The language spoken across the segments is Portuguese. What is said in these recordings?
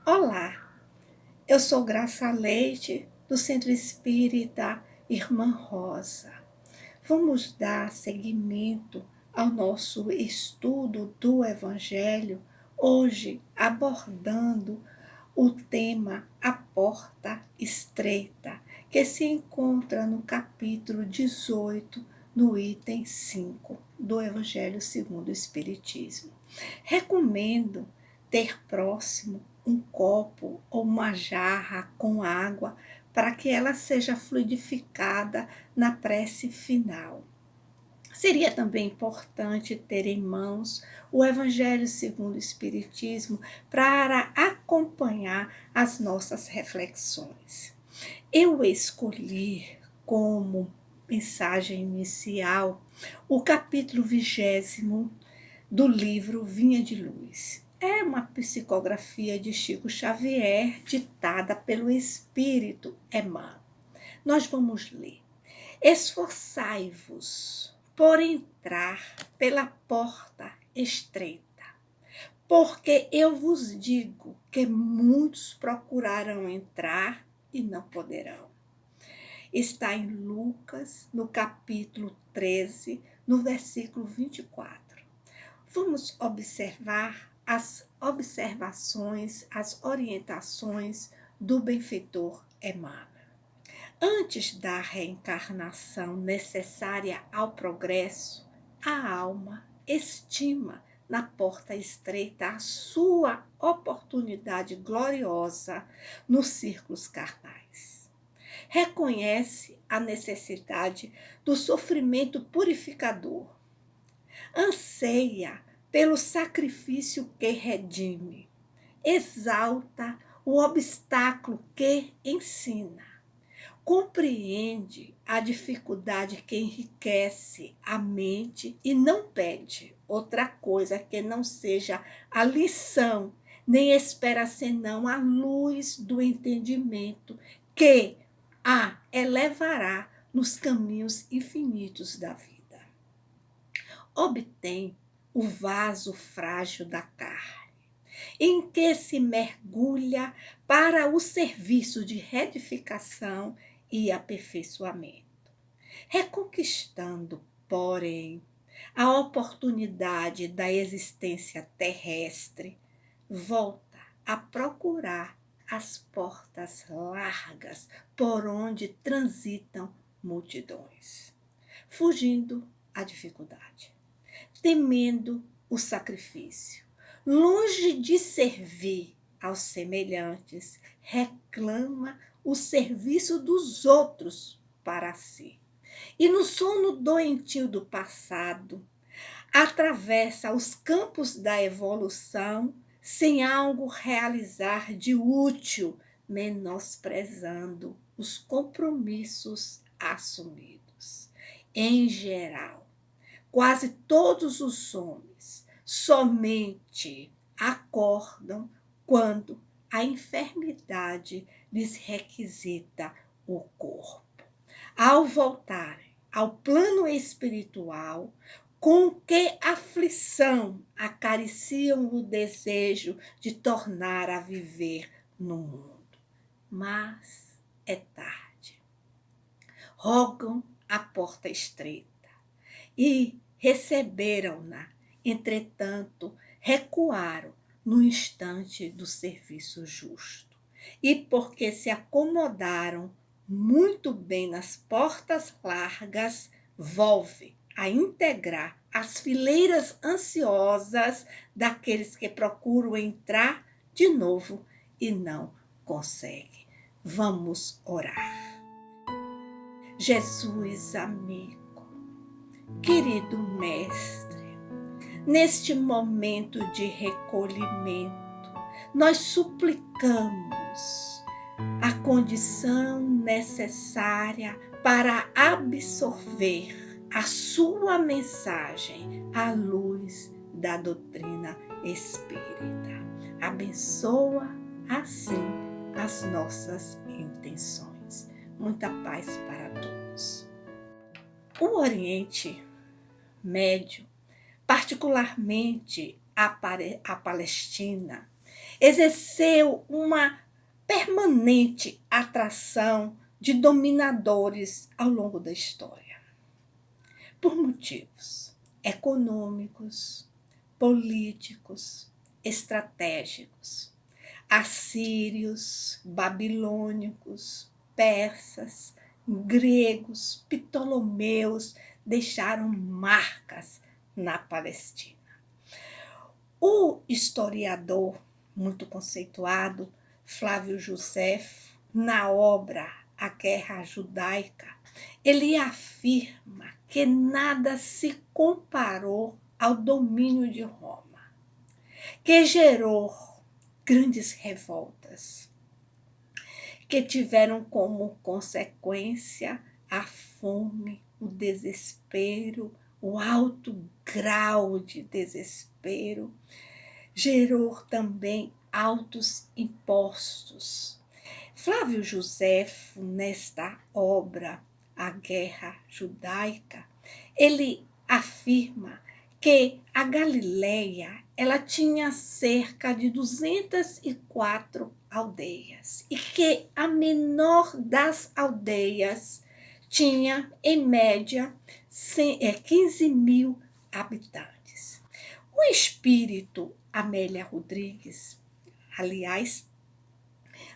Olá, eu sou Graça Leite, do Centro Espírita Irmã Rosa. Vamos dar seguimento ao nosso estudo do Evangelho, hoje abordando o tema A Porta Estreita, que se encontra no capítulo 18, no item 5 do Evangelho segundo o Espiritismo. Recomendo ter próximo um copo ou uma jarra com água para que ela seja fluidificada na prece final. Seria também importante ter em mãos o Evangelho segundo o Espiritismo para acompanhar as nossas reflexões. Eu escolhi como mensagem inicial o capítulo 20 do livro Vinha de Luz. É uma psicografia de Chico Xavier, ditada pelo Espírito Emmanuel. Nós vamos ler. Esforçai-vos por entrar pela porta estreita, porque eu vos digo que muitos procurarão entrar e não poderão. Está em Lucas, no capítulo 13, no versículo 24. Vamos observar as observações, as orientações do benfeitor Emmanuel. Antes da reencarnação necessária ao progresso, a alma estima na porta estreita a sua oportunidade gloriosa nos círculos carnais. Reconhece a necessidade do sofrimento purificador. Anseia pelo sacrifício que redime. Exalta o obstáculo que ensina. Compreende a dificuldade que enriquece a mente e não pede outra coisa que não seja a lição, nem espera senão a luz do entendimento que a elevará nos caminhos infinitos da vida. Obtém o vaso frágil da carne, em que se mergulha para o serviço de retificação e aperfeiçoamento, reconquistando, porém, a oportunidade da existência terrestre, volta a procurar as portas largas por onde transitam multidões, fugindo à dificuldade, temendo o sacrifício. Longe de servir aos semelhantes, reclama o serviço dos outros para si. E no sono doentio do passado, atravessa os campos da evolução sem algo realizar de útil, menosprezando os compromissos assumidos. Em geral, quase todos os homens somente acordam quando a enfermidade lhes requisita o corpo. Ao voltarem ao plano espiritual, com que aflição acariciam o desejo de tornar a viver no mundo. Mas é tarde. Rogam a porta estreita e receberam-na. Entretanto, recuaram no instante do serviço justo. E porque se acomodaram muito bem nas portas largas, volve a integrar as fileiras ansiosas daqueles que procuram entrar de novo e não conseguem. Vamos orar. Jesus, amigo, querido Mestre, neste momento de recolhimento, nós suplicamos a condição necessária para absorver a sua mensagem à luz da doutrina espírita. Abençoa assim as nossas intenções. Muita paz para todos. O Oriente Médio, particularmente a Palestina, exerceu uma permanente atração de dominadores ao longo da história, por motivos econômicos, políticos, estratégicos. Assírios, babilônicos, persas, gregos, ptolomeus deixaram marcas na Palestina. O historiador muito conceituado Flávio Josefo, na obra A Guerra Judaica, ele afirma que nada se comparou ao domínio de Roma, que gerou grandes revoltas, que tiveram como consequência a fome, o desespero, o alto grau de desespero, gerou também altos impostos. Flávio Josefo, nesta obra, A Guerra Judaica, ele afirma que a Galileia ela tinha cerca de 204 aldeias e que a menor das aldeias tinha, em média, 15 mil habitantes. O espírito Amélia Rodrigues, aliás,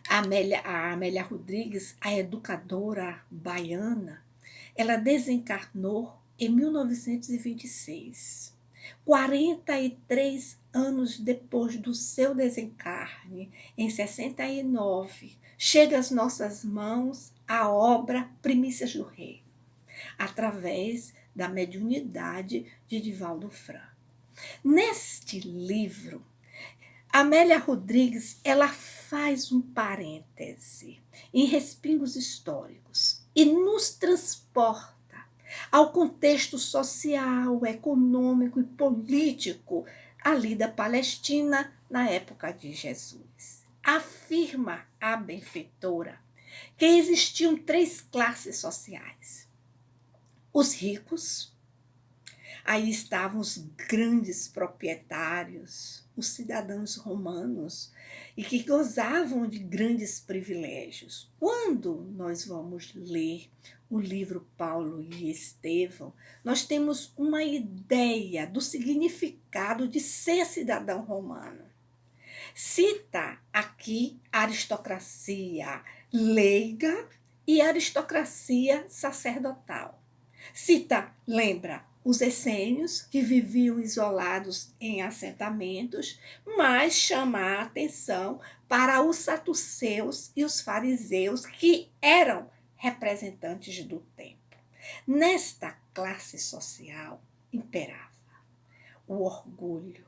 a Amélia Rodrigues, a educadora baiana, ela desencarnou em 1926. 43 anos depois do seu desencarne, em 69, chega às nossas mãos a obra Primícias do Rei, através da mediunidade de Divaldo Franco. Neste livro, Amélia Rodrigues ela faz um parêntese em respingos históricos e nos transporta ao contexto social, econômico e político ali da Palestina na época de Jesus. Afirma a benfeitora que existiam 3 classes sociais: os ricos, aí estavam os grandes proprietários, os cidadãos romanos, e que gozavam de grandes privilégios. Quando nós vamos ler o livro Paulo e Estevão, nós temos uma ideia do significado de ser cidadão romano. Cita aqui a aristocracia leiga e a aristocracia sacerdotal. Lembra, os essênios, que viviam isolados em assentamentos, mas chama a atenção para os saduceus e os fariseus, que eram representantes do templo. Nesta classe social imperava o orgulho,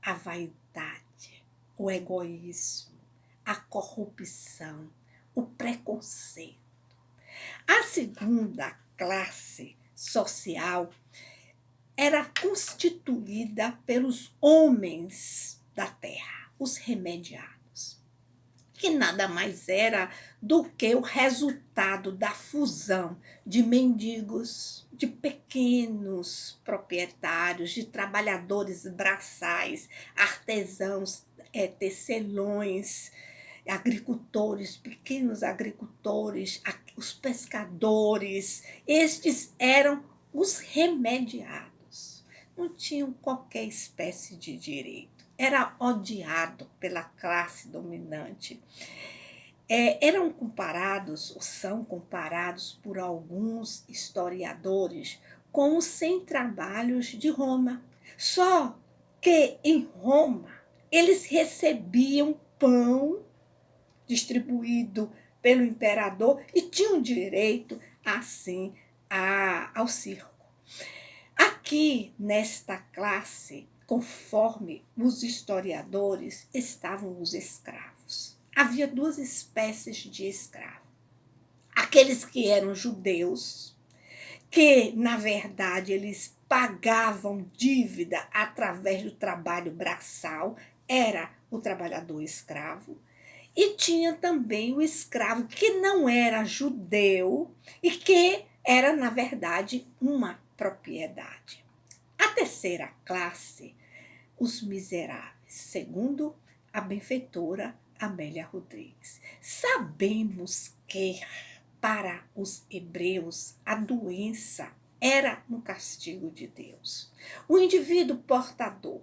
a vaidade, o egoísmo, a corrupção, o preconceito. A segunda classe social era constituída pelos homens da terra, os remediados, que nada mais era do que o resultado da fusão de mendigos, de pequenos proprietários, de trabalhadores braçais, artesãos, tecelões, agricultores, pequenos agricultores, os pescadores. Estes eram os remediados. Não tinham qualquer espécie de direito. Era odiado pela classe dominante. Eram comparados, ou são comparados por alguns historiadores, com os 100 trabalhos de Roma. Só que em Roma eles recebiam pão distribuído pelo imperador e tinham direito, assim, ao circo. Aqui, nesta classe, conforme os historiadores, estavam os escravos. Havia 2 espécies de escravos. Aqueles que eram judeus, que, na verdade, eles pagavam dívida através do trabalho braçal, era o trabalhador escravo. E tinha também o escravo que não era judeu e que era, na verdade, uma propriedade. A terceira classe, os miseráveis, segundo a benfeitora Amélia Rodrigues. Sabemos que, para os hebreus, a doença era um castigo de Deus. O indivíduo portador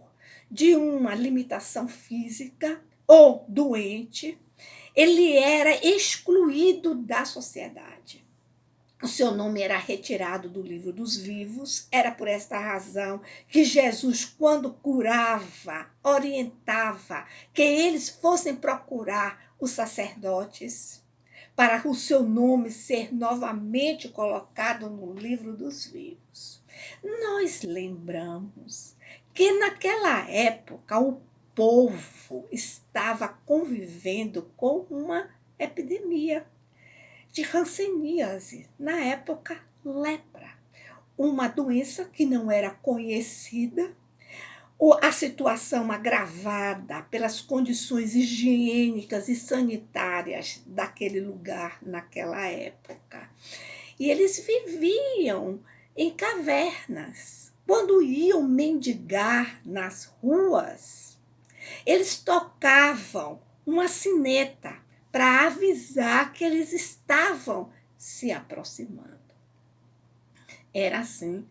de uma limitação física ou doente, ele era excluído da sociedade. O seu nome era retirado do livro dos vivos. Era por esta razão que Jesus, quando curava, orientava que eles fossem procurar os sacerdotes para o seu nome ser novamente colocado no livro dos vivos. Nós lembramos que naquela época o povo estava convivendo com uma epidemia de hanseníase, na época lepra, uma doença que não era conhecida, ou a situação agravada pelas condições higiênicas e sanitárias daquele lugar naquela época. E eles viviam em cavernas. Quando iam mendigar nas ruas, eles tocavam uma sineta para avisar que eles estavam se aproximando. Era assim,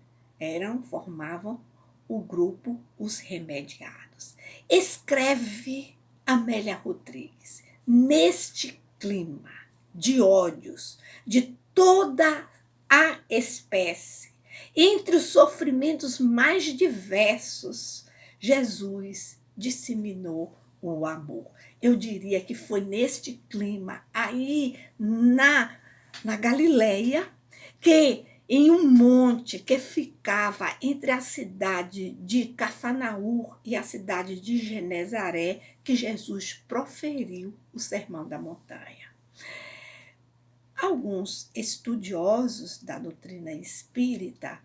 formavam o grupo Os Remediados. Escreve Amélia Rodrigues, neste clima de ódios de toda a espécie, entre os sofrimentos mais diversos, Jesus disseminou o amor. Eu diria que foi neste clima, aí na Galileia, que em um monte que ficava entre a cidade de Cafarnaum e a cidade de Genezaré, que Jesus proferiu o Sermão da Montanha. Alguns estudiosos da doutrina espírita,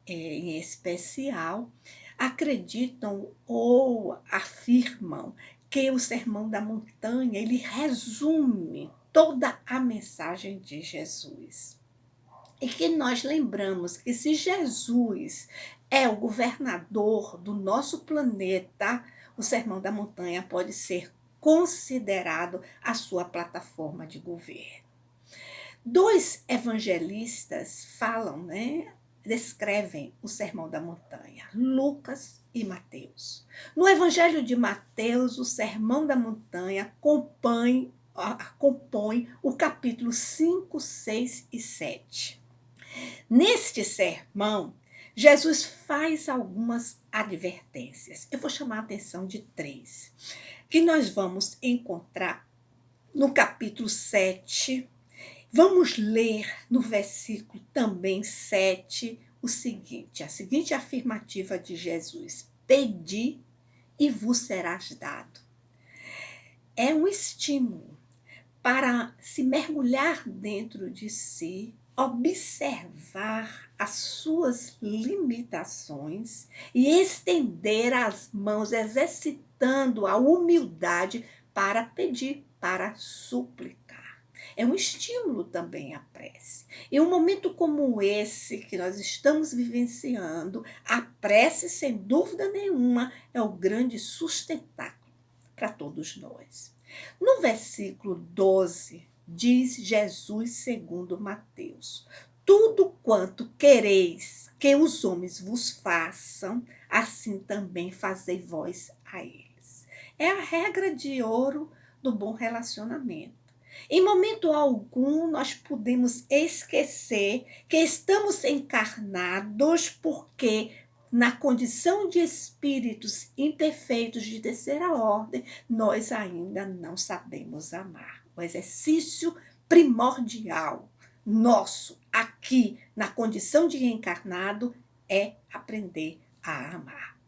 em especial, acreditam ou afirmam que o Sermão da Montanha ele resume toda a mensagem de Jesus. E que nós lembramos que se Jesus é o governador do nosso planeta, o Sermão da Montanha pode ser considerado a sua plataforma de governo. Dois evangelistas falam, descrevem o Sermão da Montanha, Lucas e Mateus. No Evangelho de Mateus, o Sermão da Montanha compõe o capítulo 5, 6 e 7. Neste sermão, Jesus faz algumas advertências. Eu vou chamar a atenção de 3, que nós vamos encontrar no capítulo 7. Vamos ler no versículo também 7 a seguinte afirmativa de Jesus: pedi e vos serás dado. É um estímulo para se mergulhar dentro de si, observar as suas limitações e estender as mãos, exercitando a humildade para pedir, para suplicar. É um estímulo também à prece. Em um momento como esse que nós estamos vivenciando, a prece, sem dúvida nenhuma, é o grande sustentáculo para todos nós. No versículo 12, diz Jesus segundo Mateus: tudo quanto quereis que os homens vos façam, assim também fazei vós a eles. É a regra de ouro do bom relacionamento. Em momento algum, nós podemos esquecer que estamos encarnados porque, na condição de espíritos imperfeitos de terceira ordem, nós ainda não sabemos amar. O exercício primordial nosso aqui, na condição de encarnado, é aprender a amar.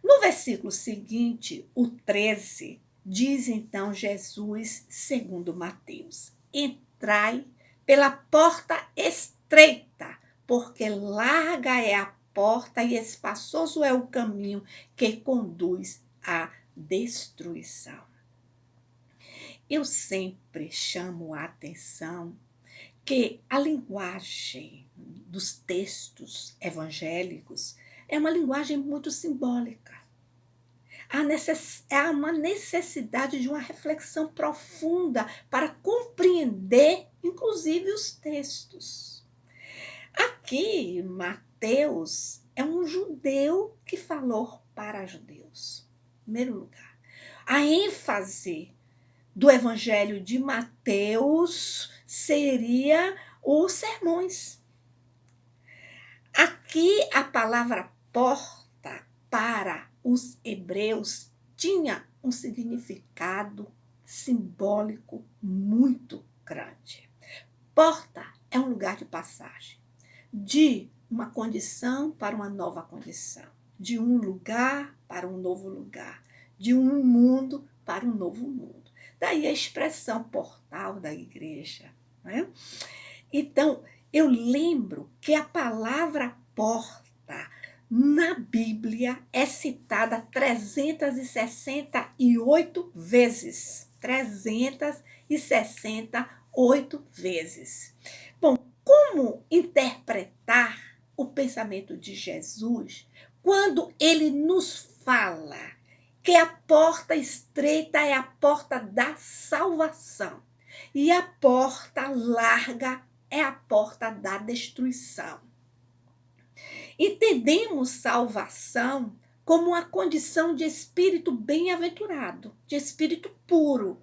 No versículo seguinte, o 13, diz então Jesus, segundo Mateus: entrai pela porta estreita, porque larga é a porta e espaçoso é o caminho que conduz à destruição. Eu sempre chamo a atenção que a linguagem dos textos evangélicos é uma linguagem muito simbólica. Há uma necessidade de uma reflexão profunda para compreender, inclusive, os textos. Aqui, Mateus é um judeu que falou para judeus. Em primeiro lugar, a ênfase do Evangelho de Mateus seria os sermões. Aqui a palavra porta para os hebreus tinha um significado simbólico muito grande. Porta é um lugar de passagem, de uma condição para uma nova condição, de um lugar para um novo lugar, de um mundo para um novo mundo. Daí a expressão portal da igreja. Né? Então, eu lembro que a palavra porta na Bíblia é citada 368 vezes. 368 vezes. Bom, como interpretar o pensamento de Jesus quando ele nos fala que a porta estreita é a porta da salvação e a porta larga é a porta da destruição? Entendemos salvação como uma condição de espírito bem-aventurado, de espírito puro.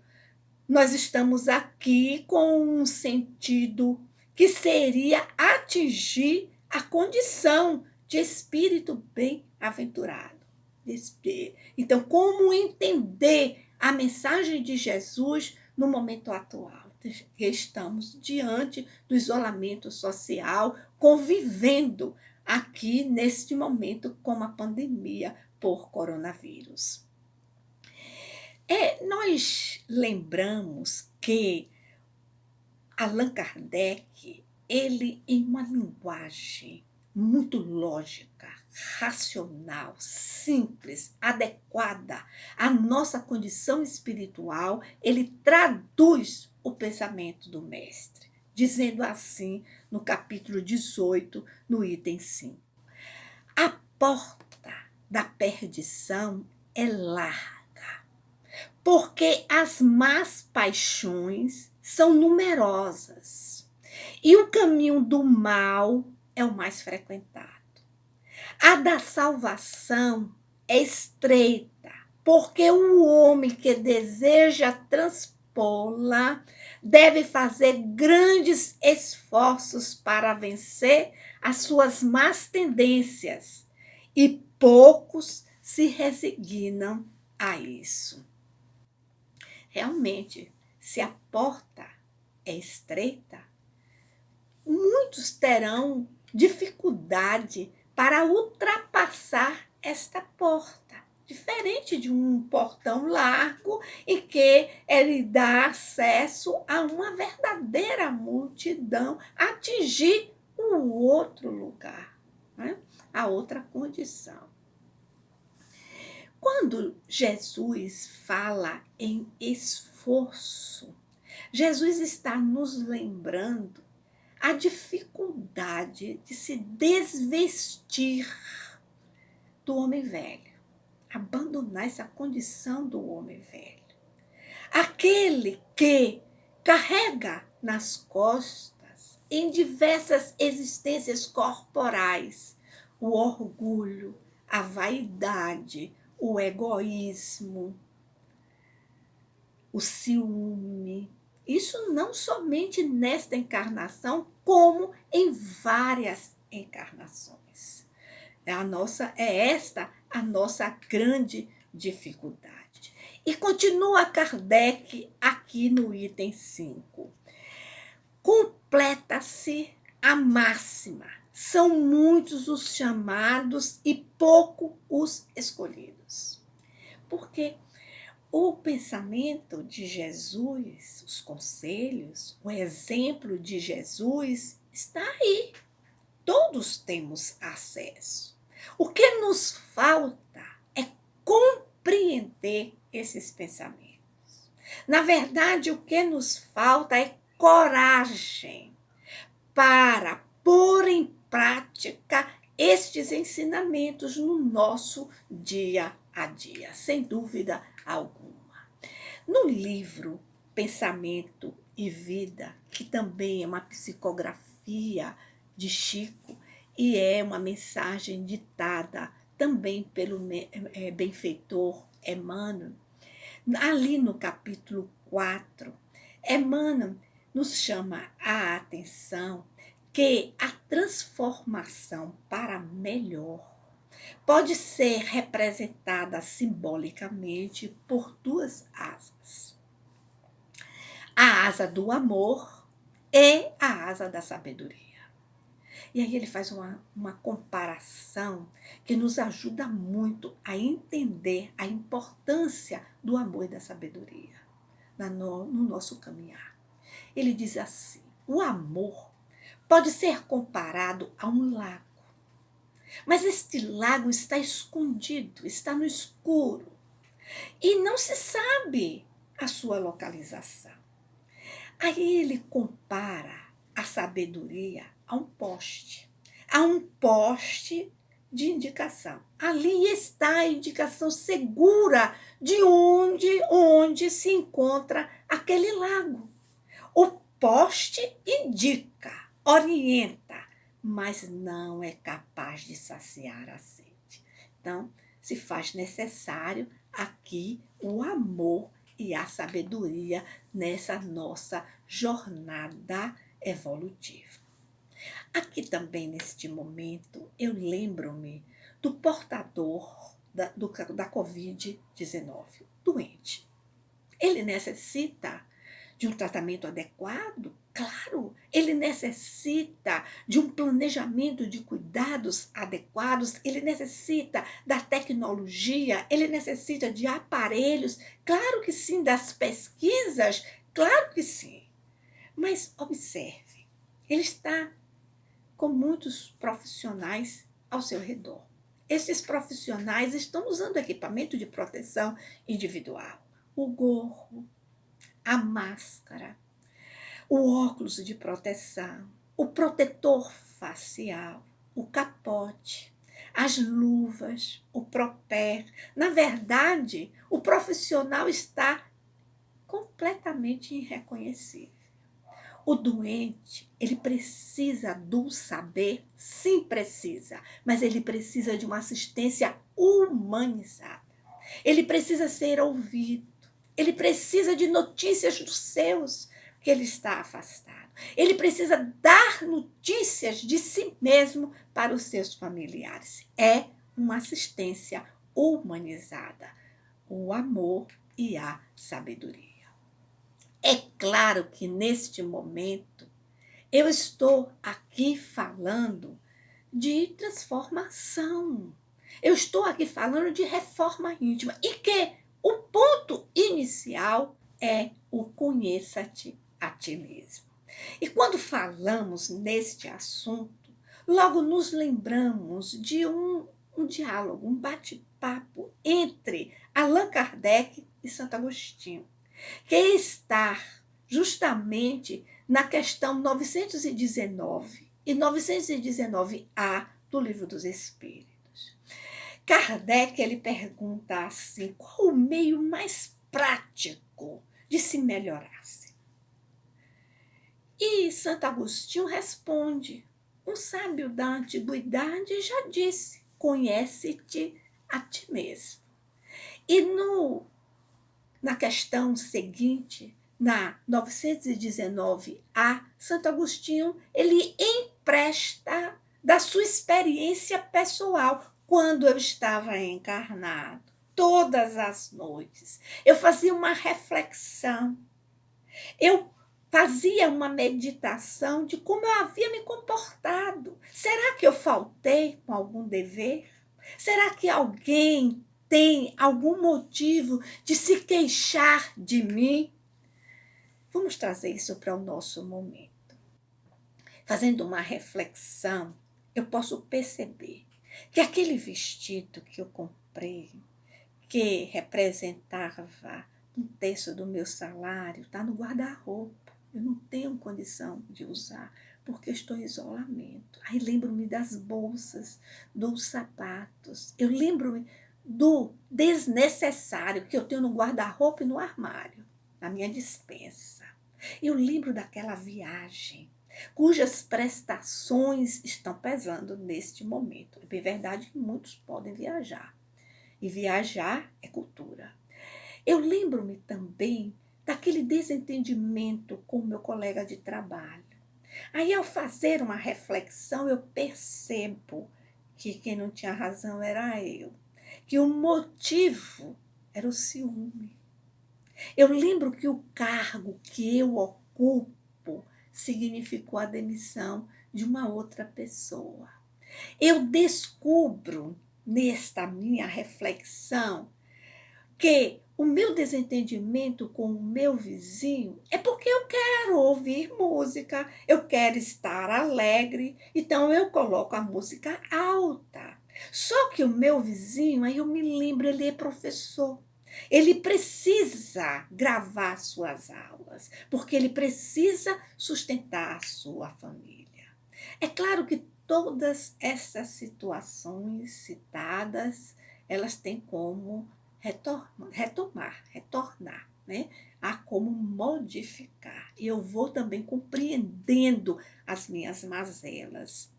Nós estamos aqui com um sentido que seria atingir a condição de espírito bem-aventurado. Então, como entender a mensagem de Jesus no momento atual? Estamos diante do isolamento social, convivendo aqui neste momento com a pandemia por coronavírus. Nós lembramos que Allan Kardec, ele em uma linguagem muito lógica, racional, simples, adequada à nossa condição espiritual, ele traduz o pensamento do mestre, dizendo assim no capítulo 18, no item 5. A porta da perdição é larga, porque as más paixões são numerosas e o caminho do mal é o mais frequentado. A da salvação é estreita, porque o homem que deseja transpô-la deve fazer grandes esforços para vencer as suas más tendências, e poucos se resignam a isso. Realmente, se a porta é estreita, muitos terão dificuldade para ultrapassar esta porta, diferente de um portão largo e que ele dá acesso a uma verdadeira multidão, atingir o outro lugar, né? A outra condição. Quando Jesus fala em esforço, Jesus está nos lembrando a dificuldade de se desvestir do homem velho, abandonar essa condição do homem velho. Aquele que carrega nas costas, em diversas existências corporais, o orgulho, a vaidade, o egoísmo, o ciúme. Isso não somente nesta encarnação, como em várias encarnações. Esta a nossa grande dificuldade. E continua Kardec aqui no item 5. Completa-se a máxima. São muitos os chamados e pouco os escolhidos. Porque o pensamento de Jesus, os conselhos, o exemplo de Jesus está aí. Todos temos acesso. O que nos falta é compreender esses pensamentos. Na verdade, o que nos falta é coragem para pôr em prática estes ensinamentos no nosso dia a dia, sem dúvida alguma. No livro Pensamento e Vida, que também é uma psicografia de Chico e é uma mensagem ditada também pelo benfeitor Emmanuel, ali no capítulo 4, Emmanuel nos chama a atenção que a transformação para melhor pode ser representada simbolicamente por duas asas: a asa do amor e a asa da sabedoria. E aí ele faz uma comparação que nos ajuda muito a entender a importância do amor e da sabedoria no nosso caminhar. Ele diz assim: o amor pode ser comparado a um lago, mas este lago está escondido, está no escuro e não se sabe a sua localização. Aí ele compara a sabedoria a um poste de indicação. Ali está a indicação segura de onde se encontra aquele lago. O poste indica, orienta, mas não é capaz de saciar a sede. Então, se faz necessário aqui o amor e a sabedoria nessa nossa jornada evolutiva. Aqui também, neste momento, eu lembro-me do portador da Covid-19, doente. Ele necessita de um tratamento adequado? Claro, ele necessita de um planejamento de cuidados adequados, ele necessita da tecnologia, ele necessita de aparelhos, claro que sim, das pesquisas, claro que sim. Mas observe, ele está com muitos profissionais ao seu redor. Esses profissionais estão usando equipamento de proteção individual, o gorro, a máscara, o óculos de proteção, o protetor facial, o capote, as luvas, o propé. Na verdade, o profissional está completamente irreconhecível. O doente, ele precisa do saber, sim precisa, mas ele precisa de uma assistência humanizada. Ele precisa ser ouvido. Ele precisa de notícias dos seus, que ele está afastado. Ele precisa dar notícias de si mesmo para os seus familiares. É uma assistência humanizada, o amor e a sabedoria. É claro que neste momento eu estou aqui falando de transformação. Eu estou aqui falando de reforma íntima e que o ponto inicial é o conheça-te a ti mesmo. E quando falamos neste assunto, logo nos lembramos de um diálogo, um bate-papo entre Allan Kardec e Santo Agostinho, que está justamente na questão 919 e 919A do Livro dos Espíritos. Kardec, ele pergunta assim: qual o meio mais prático de se melhorar-se? E Santo Agostinho responde: um sábio da antiguidade já disse: conhece-te a ti mesmo. E na questão seguinte, na 919A, Santo Agostinho, ele empresta da sua experiência pessoal quando eu estava encarnado. Todas as noites eu fazia uma reflexão, eu fazia uma meditação de como eu havia me comportado. Será que eu faltei com algum dever? Será que alguém tem algum motivo de se queixar de mim? Vamos trazer isso para o nosso momento. Fazendo uma reflexão, eu posso perceber que aquele vestido que eu comprei, que representava um terço do meu salário, está no guarda-roupa. Eu não tenho condição de usar, porque estou em isolamento. Aí lembro-me das bolsas, dos sapatos. Eu lembro-me do desnecessário que eu tenho no guarda-roupa e no armário, na minha despensa. Eu lembro daquela viagem cujas prestações estão pesando neste momento. É bem verdade que muitos podem viajar, e viajar é cultura. Eu lembro-me também daquele desentendimento com o meu colega de trabalho. Aí, ao fazer uma reflexão, eu percebo que quem não tinha razão era eu, que o motivo era o ciúme. Eu lembro que o cargo que eu ocupo significou a demissão de uma outra pessoa. Eu descubro, nesta minha reflexão, que o meu desentendimento com o meu vizinho é porque eu quero ouvir música, eu quero estar alegre, então eu coloco a música alta. Só que o meu vizinho, aí eu me lembro, ele é professor. Ele precisa gravar suas aulas, porque ele precisa sustentar a sua família. É claro que todas essas situações citadas, elas têm como retornar, né? Há como modificar. E eu vou também compreendendo as minhas mazelas.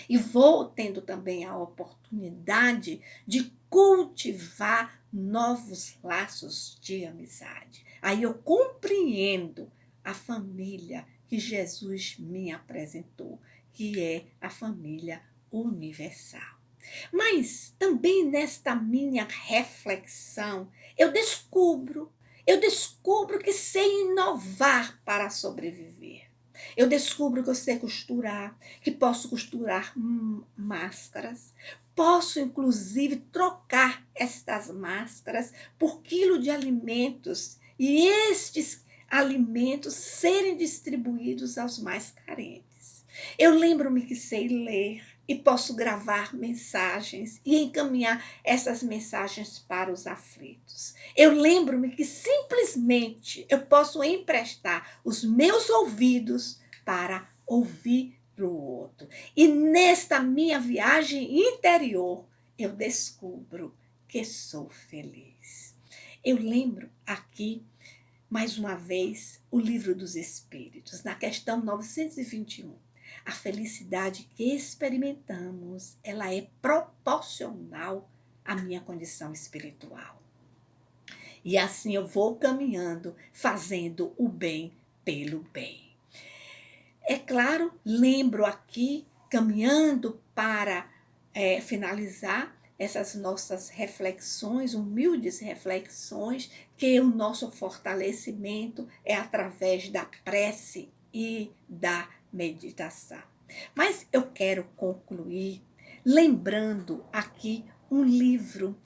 E vou tendo também a oportunidade de cultivar novos laços de amizade. Aí eu compreendo a família que Jesus me apresentou, que é a família universal. Mas também nesta minha reflexão, eu descubro que sei inovar para sobreviver. Eu descubro que eu sei costurar, que posso costurar máscaras, posso inclusive trocar estas máscaras por quilo de alimentos e estes alimentos serem distribuídos aos mais carentes. Eu lembro-me que sei ler e posso gravar mensagens e encaminhar essas mensagens para os aflitos. Eu lembro-me que simplesmente eu posso emprestar os meus ouvidos para ouvir o outro. E nesta minha viagem interior, eu descubro que sou feliz. Eu lembro aqui, mais uma vez, o Livro dos Espíritos, na questão 921. A felicidade que experimentamos, ela é proporcional à minha condição espiritual. E assim eu vou caminhando, fazendo o bem pelo bem. É claro, lembro aqui, caminhando para finalizar essas nossas reflexões, humildes reflexões, que o nosso fortalecimento é através da prece e da meditação. Mas eu quero concluir lembrando aqui um livro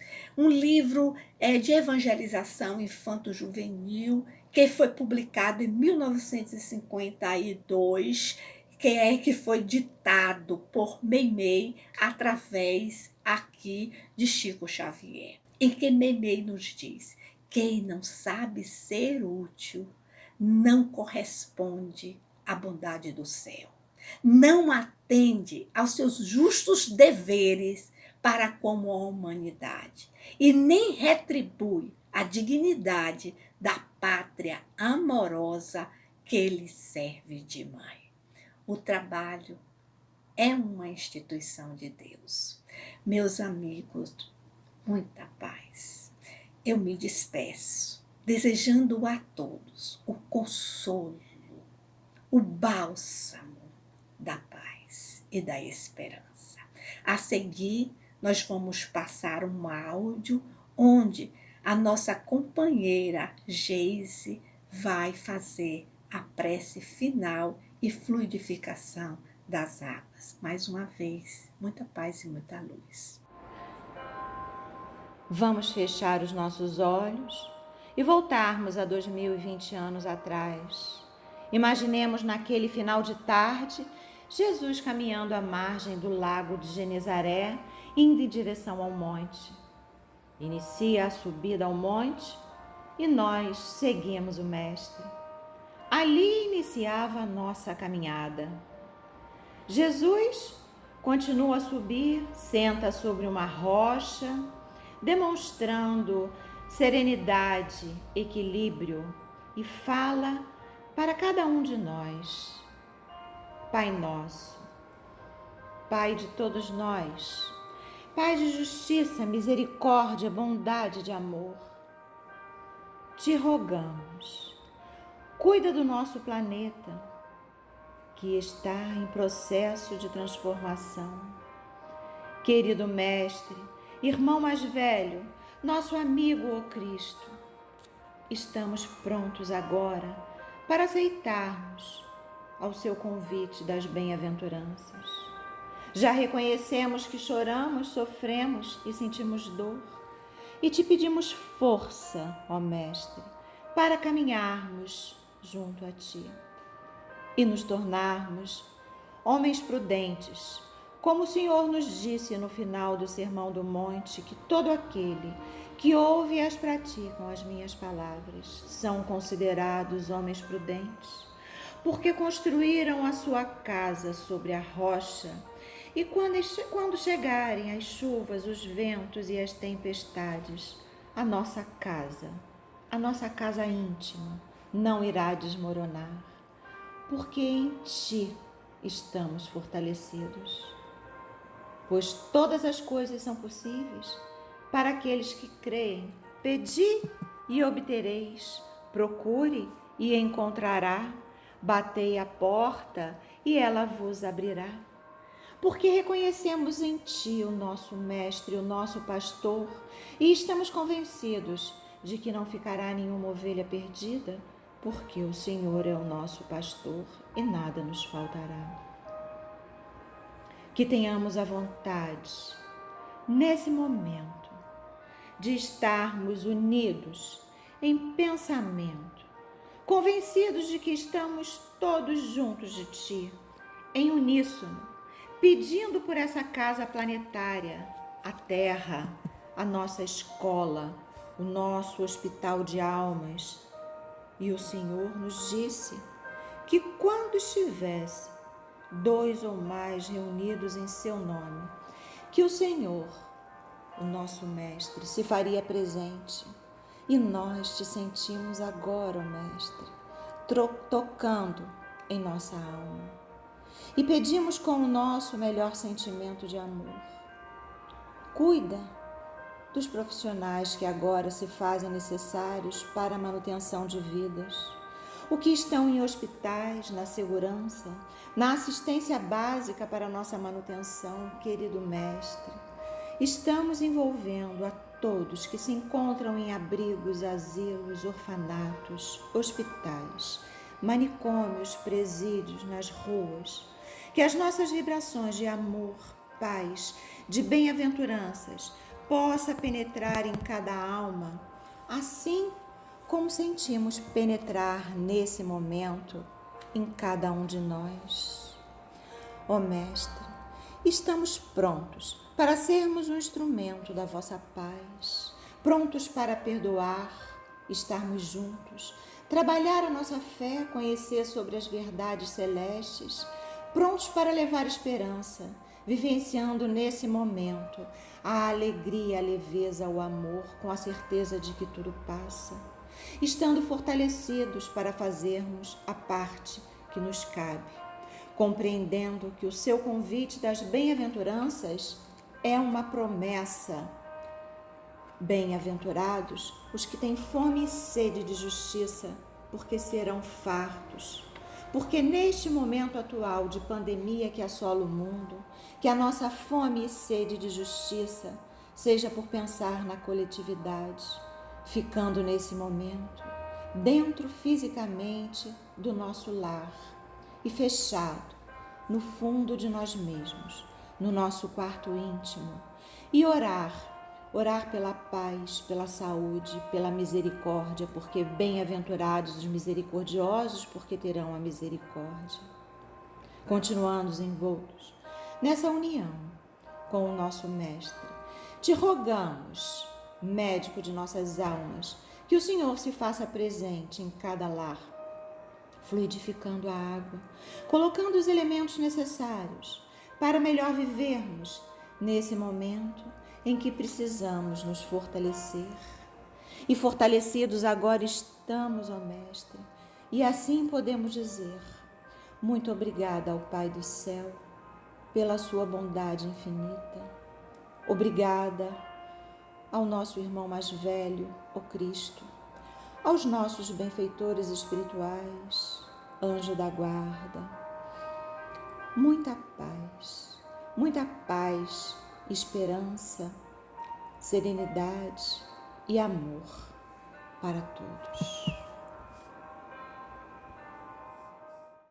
de evangelização infanto-juvenil que foi publicado em 1952, que foi ditado por Meimei através aqui de Chico Xavier, em que Meimei nos diz: quem não sabe ser útil não corresponde à bondade do céu, não atende aos seus justos deveres para com a humanidade e nem retribui a dignidade da pátria amorosa que lhe serve de mãe. O trabalho é uma instituição de Deus. Meus amigos, muita paz. Eu me despeço, desejando a todos o consolo, o bálsamo da paz e da esperança. A seguir, nós vamos passar um áudio onde a nossa companheira Geise vai fazer a prece final e fluidificação das águas. Mais uma vez, muita paz e muita luz. Vamos fechar os nossos olhos e voltarmos a 2020 anos atrás. Imaginemos naquele final de tarde, Jesus caminhando à margem do lago de Genezaré, indo em direção ao monte. Inicia a subida ao monte e nós seguimos o Mestre. Ali iniciava a nossa caminhada. Jesus continua a subir, senta sobre uma rocha, demonstrando serenidade, equilíbrio, e fala para cada um de nós: Pai nosso, Pai de todos nós, Pai de justiça, misericórdia, bondade de amor, te rogamos, cuida do nosso planeta, que está em processo de transformação. Querido Mestre, irmão mais velho, nosso amigo, ó Cristo, estamos prontos agora para aceitarmos ao seu convite das bem-aventuranças. Já reconhecemos que choramos, sofremos e sentimos dor, e te pedimos força, ó Mestre, para caminharmos junto a ti e nos tornarmos homens prudentes, como o Senhor nos disse no final do Sermão do Monte, que todo aquele que ouve e as praticam as minhas palavras são considerados homens prudentes, porque construíram a sua casa sobre a rocha, e quando chegarem as chuvas, os ventos e as tempestades, a nossa casa íntima, não irá desmoronar, porque em ti estamos fortalecidos. Pois todas as coisas são possíveis para aqueles que creem. Pedi e obtereis, procure e encontrará, batei a porta e ela vos abrirá. Porque reconhecemos em ti o nosso Mestre, o nosso Pastor, e estamos convencidos de que não ficará nenhuma ovelha perdida, porque o Senhor é o nosso Pastor e nada nos faltará. Que tenhamos a vontade, nesse momento, de estarmos unidos em pensamento, convencidos de que estamos todos juntos de ti, em uníssono, pedindo por essa casa planetária, a Terra, a nossa escola, o nosso hospital de almas. E o Senhor nos disse que quando estivesse 2 ou mais reunidos em seu nome, que o Senhor, o nosso Mestre, se faria presente. E nós te sentimos agora, ó Mestre, tocando em nossa alma. E pedimos com o nosso melhor sentimento de amor. Cuida dos profissionais que agora se fazem necessários para a manutenção de vidas, o que estão em hospitais, na segurança, na assistência básica para a nossa manutenção, querido Mestre. Estamos envolvendo a todos que se encontram em abrigos, asilos, orfanatos, hospitais, manicômios, presídios, nas ruas, que as nossas vibrações de amor, paz, de bem-aventuranças possa penetrar em cada alma, assim como sentimos penetrar nesse momento em cada um de nós. Ó Mestre, estamos prontos para sermos um instrumento da vossa paz, prontos para perdoar, estarmos juntos, trabalhar a nossa fé, conhecer sobre as verdades celestes, prontos para levar esperança, vivenciando nesse momento a alegria, a leveza, o amor, com a certeza de que tudo passa, estando fortalecidos para fazermos a parte que nos cabe, compreendendo que o seu convite das bem-aventuranças é uma promessa. Bem-aventurados os que têm fome e sede de justiça, porque serão fartos. Porque neste momento atual de pandemia que assola o mundo, que a nossa fome e sede de justiça seja por pensar na coletividade, ficando nesse momento dentro fisicamente do nosso lar e fechado no fundo de nós mesmos, no nosso quarto íntimo, e orar pela paz, pela saúde, pela misericórdia, porque bem-aventurados os misericordiosos, porque terão a misericórdia. Continuando envoltos nessa união com o nosso Mestre, te rogamos, médico de nossas almas, que o Senhor se faça presente em cada lar, fluidificando a água, colocando os elementos necessários para melhor vivermos nesse momento em que precisamos nos fortalecer. E fortalecidos agora estamos, ó Mestre, e assim podemos dizer: muito obrigada ao Pai do céu pela sua bondade infinita. Obrigada ao nosso irmão mais velho, o Cristo, aos nossos benfeitores espirituais, anjo da guarda. Muita paz, esperança, serenidade e amor para todos.